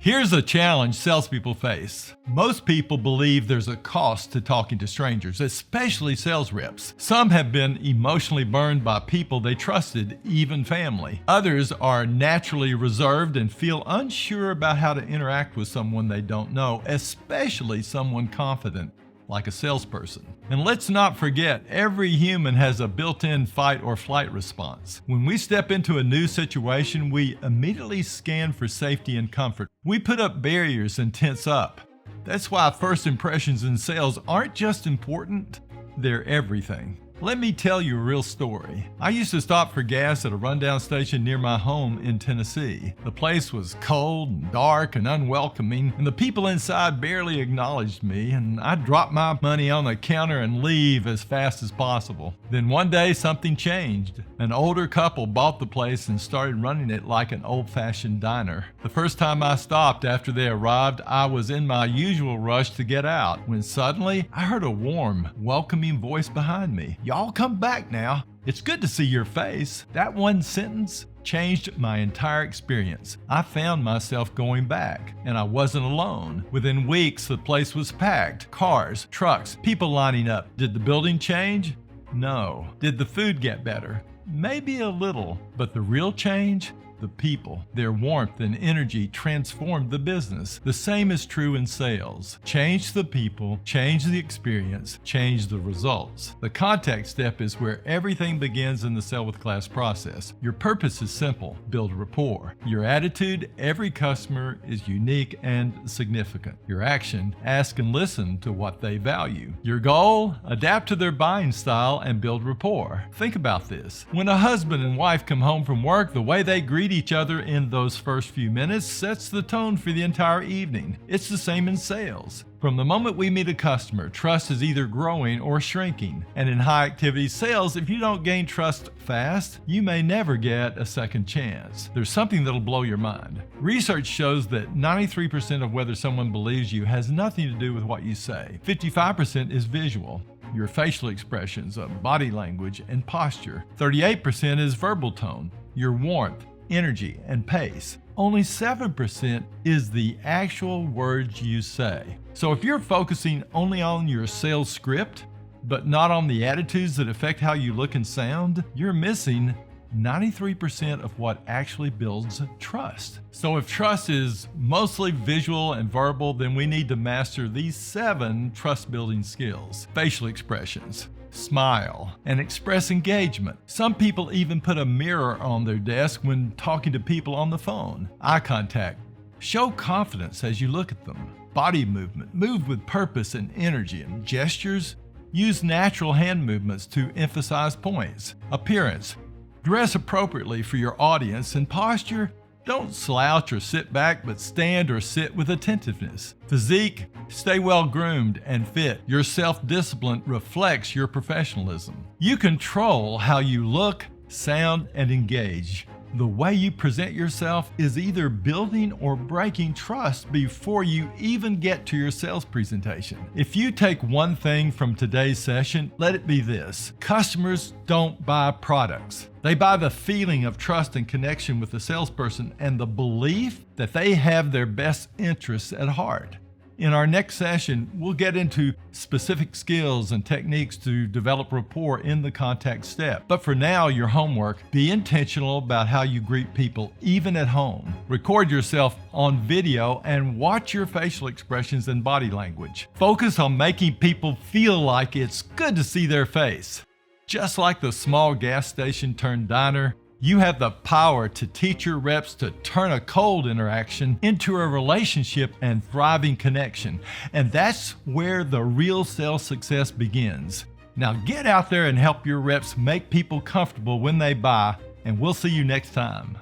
Here's a challenge salespeople face. Most people believe there's a cost to talking to strangers, especially sales reps. Some have been emotionally burned by people they trusted, even family. Others are naturally reserved and feel unsure about how to interact with someone they don't know, especially someone confident, like a salesperson. And let's not forget, every human has a built-in fight or flight response. When we step into a new situation, we immediately scan for safety and comfort. We put up barriers and tense up. That's why first impressions in sales aren't just important, they're everything. Let me tell you a real story. I used to stop for gas at a rundown station near my home in Tennessee. The place was cold and dark and unwelcoming, and the people inside barely acknowledged me, and I'd drop my money on the counter and leave as fast as possible. Then one day something changed. An older couple bought the place and started running it like an old-fashioned diner. The first time I stopped after they arrived, I was in my usual rush to get out, when suddenly I heard a warm, welcoming voice behind me. "Y'all come back now. It's good to see your face." That one sentence changed my entire experience. I found myself going back, and I wasn't alone. Within weeks, the place was packed. Cars, trucks, people lining up. Did the building change? No. Did the food get better? Maybe a little, but the real change? The people. Their warmth and energy transformed the business. The same is true in sales. Change the people, change the experience, change the results. The contact step is where everything begins in the Sell with Class process. Your purpose is simple: build rapport. Your attitude: every customer is unique and significant. Your action: ask and listen to what they value. Your goal: adapt to their buying style and build rapport. Think about this. When a husband and wife come home from work, the way they greet each other in those first few minutes sets the tone for the entire evening. It's the same in sales. From the moment we meet a customer, trust is either growing or shrinking. And in high activity sales, if you don't gain trust fast, you may never get a second chance. There's something that'll blow your mind. Research shows that 93% of whether someone believes you has nothing to do with what you say. 55% is visual: your facial expressions, body language, and posture. 38% is verbal tone: your warmth, energy, and pace. Only 7% is the actual words you say. So if you're focusing only on your sales script, but not on the attitudes that affect how you look and sound, you're missing 93% of what actually builds trust. So if trust is mostly visual and verbal, then we need to master these 7 trust-building skills. Facial expressions: smile and express engagement. Some people even put a mirror on their desk when talking to people on the phone. Eye contact: show confidence as you look at them. Body movement: move with purpose and energy. And gestures: use natural hand movements to emphasize points. Appearance: dress appropriately for your audience. And posture: don't slouch or sit back, but stand or sit with attentiveness. Physique: stay well groomed and fit. Your self-discipline reflects your professionalism. You control how you look, sound, and engage. The way you present yourself is either building or breaking trust before you even get to your sales presentation. If you take one thing from today's session, let it be this: customers don't buy products. They buy the feeling of trust and connection with the salesperson and the belief that they have their best interests at heart. In our next session, we'll get into specific skills and techniques to develop rapport in the contact step. But for now, your homework: be intentional about how you greet people, even at home. Record yourself on video and watch your facial expressions and body language. Focus on making people feel like it's good to see their face. Just like the small gas station turned diner, you have the power to teach your reps to turn a cold interaction into a relationship and thriving connection. And that's where the real sales success begins. Now get out there and help your reps make people comfortable when they buy, and we'll see you next time.